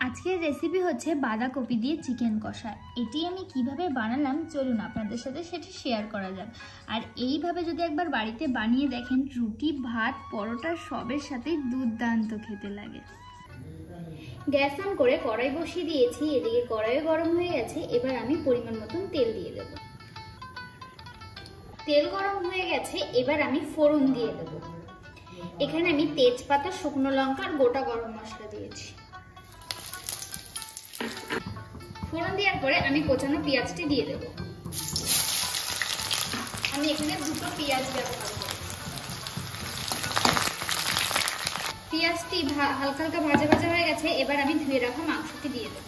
আজকের রেসিপি হচ্ছে বাঁধাকপি দিয়ে চিকেন কষা। এটি আমি কিভাবে বানালাম চলুন আপনাদের সাথে সেটি শেয়ার করা যাক। আর এইভাবে যদি একবার বাড়িতে বানিয়ে দেখেন, রুটি ভাত পরোটা সবের সাথেই দুর্দান্ত খেতে লাগে। গ্যাস অন করে কড়াই বসিয়ে দিয়েছি, এদিকে কড়াইও গরম হয়ে গেছে। এবার আমি পরিমাণ মতন তেল দিয়ে দেব। তেল গরম হয়ে গেছে, এবার আমি ফোড়ন দিয়ে দেব। এখানে আমি তেজপাতা, শুকনো লঙ্কা আর গোটা গরম মশলা দিয়েছি। ফোড়ন দেওয়ার পরে আমি কোচানো পেঁয়াজটি দিয়ে দেব। আমি এখানে দুটো পেঁয়াজ ব্যবহার করব। পেঁয়াজটি হালকা হালকা ভাজা ভাজা হয়ে গেছে, এবার আমি ধুয়ে রাখা মাংসটি দিয়ে দেব।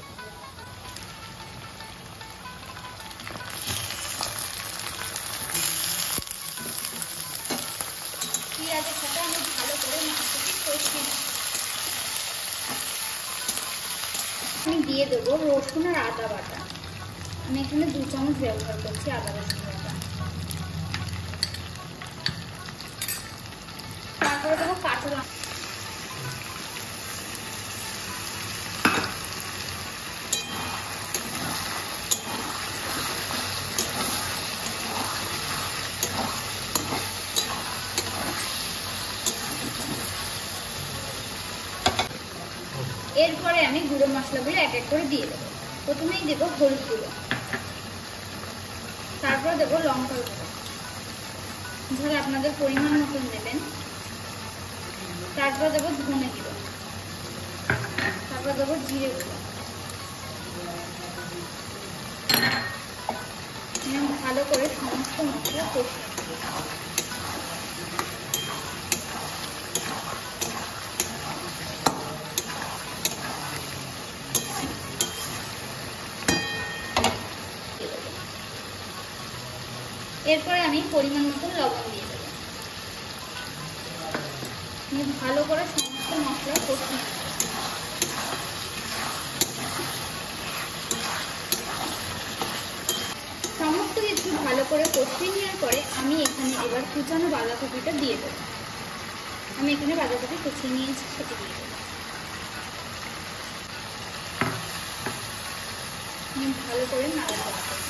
পেঁয়াজের সাথে আমি ভালো করে মাংসটি কষিয়ে নেব। আমি দিয়ে দেবো রসুন আর আদা বাটা। আমি এখানে 2 চামচ ব্যবহার করছি আদা রসুন বাটা। তারপরে দেবো কাঁচা লঙ্কা। এরপরে আমি গুঁড়ো মশলাগুলো এক এক করে দিয়ে দেবো। প্রথমেই দেবো হলুদ গুঁড়ো, তারপর দেবো লঙ্কার গুঁড়ো, ঝাল আপনাদের পরিমাণ মতন দেবেন। তারপর দেবো ধনে গুঁড়ো, তারপর দেবো জিরে গুঁড়ো। ভালো করে সমস্ত মশলা কষিয়ে এরপরে আমি পরিমাণ মতো লবণ দিয়ে দেবো। ভালো করে সমস্ত মশলা কষিয়ে সমস্ত কিছু ভালো করে কষিয়ে নেওয়ার পরে আমি এখানে এবার কুচানো বাঁধাকপিটা দিয়ে দেবো। আমি এখানে বাঁধাকপি কুচিয়ে নিয়েছি, সেটা দিয়ে দেবো। ভালো করে নাড়াচাড়া করব।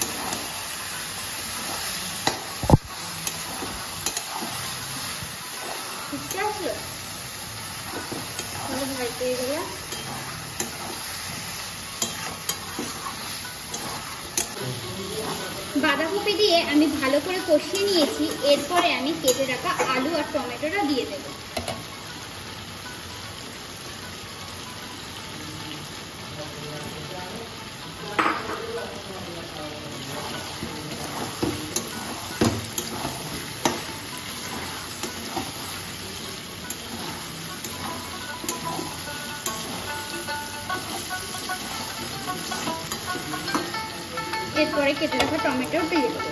বাঁধাকপি দিয়ে আমি ভালো করে কষিয়ে নিয়েছি। এরপরে আমি কেটে রাখা আলু আর টমেটোটা দিয়ে দেব। এরপরে কেটে রাখা টমেটো দিয়ে দেবো।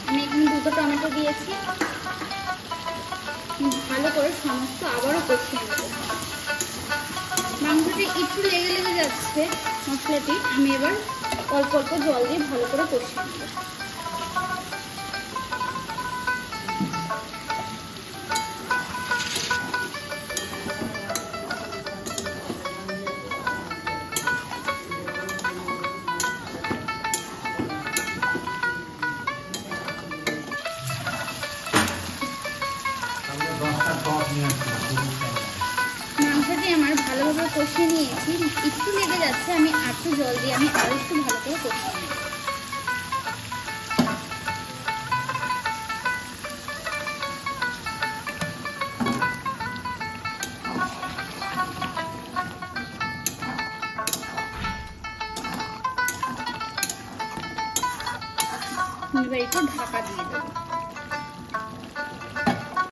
আমি এখানে 2টো টমেটো দিয়েছি। ভালো করে সমস্ত আবারও কষিয়ে নেব। মাংসটি একটু লেগে লেগে যাচ্ছে মশলাটি, আমি এবার অল্প অল্প জল দিয়ে ভালো করে কষিয়ে নেব। মাংসটি আমার ভালোভাবে কষিয়ে নিয়েছি। একটু লেগে যাচ্ছে, আমি একটু জল দিয়ে আমি আরো একটু ভালো করে কষিয়ে নেব। এবার একটু ঢাকা দিয়ে দেবো।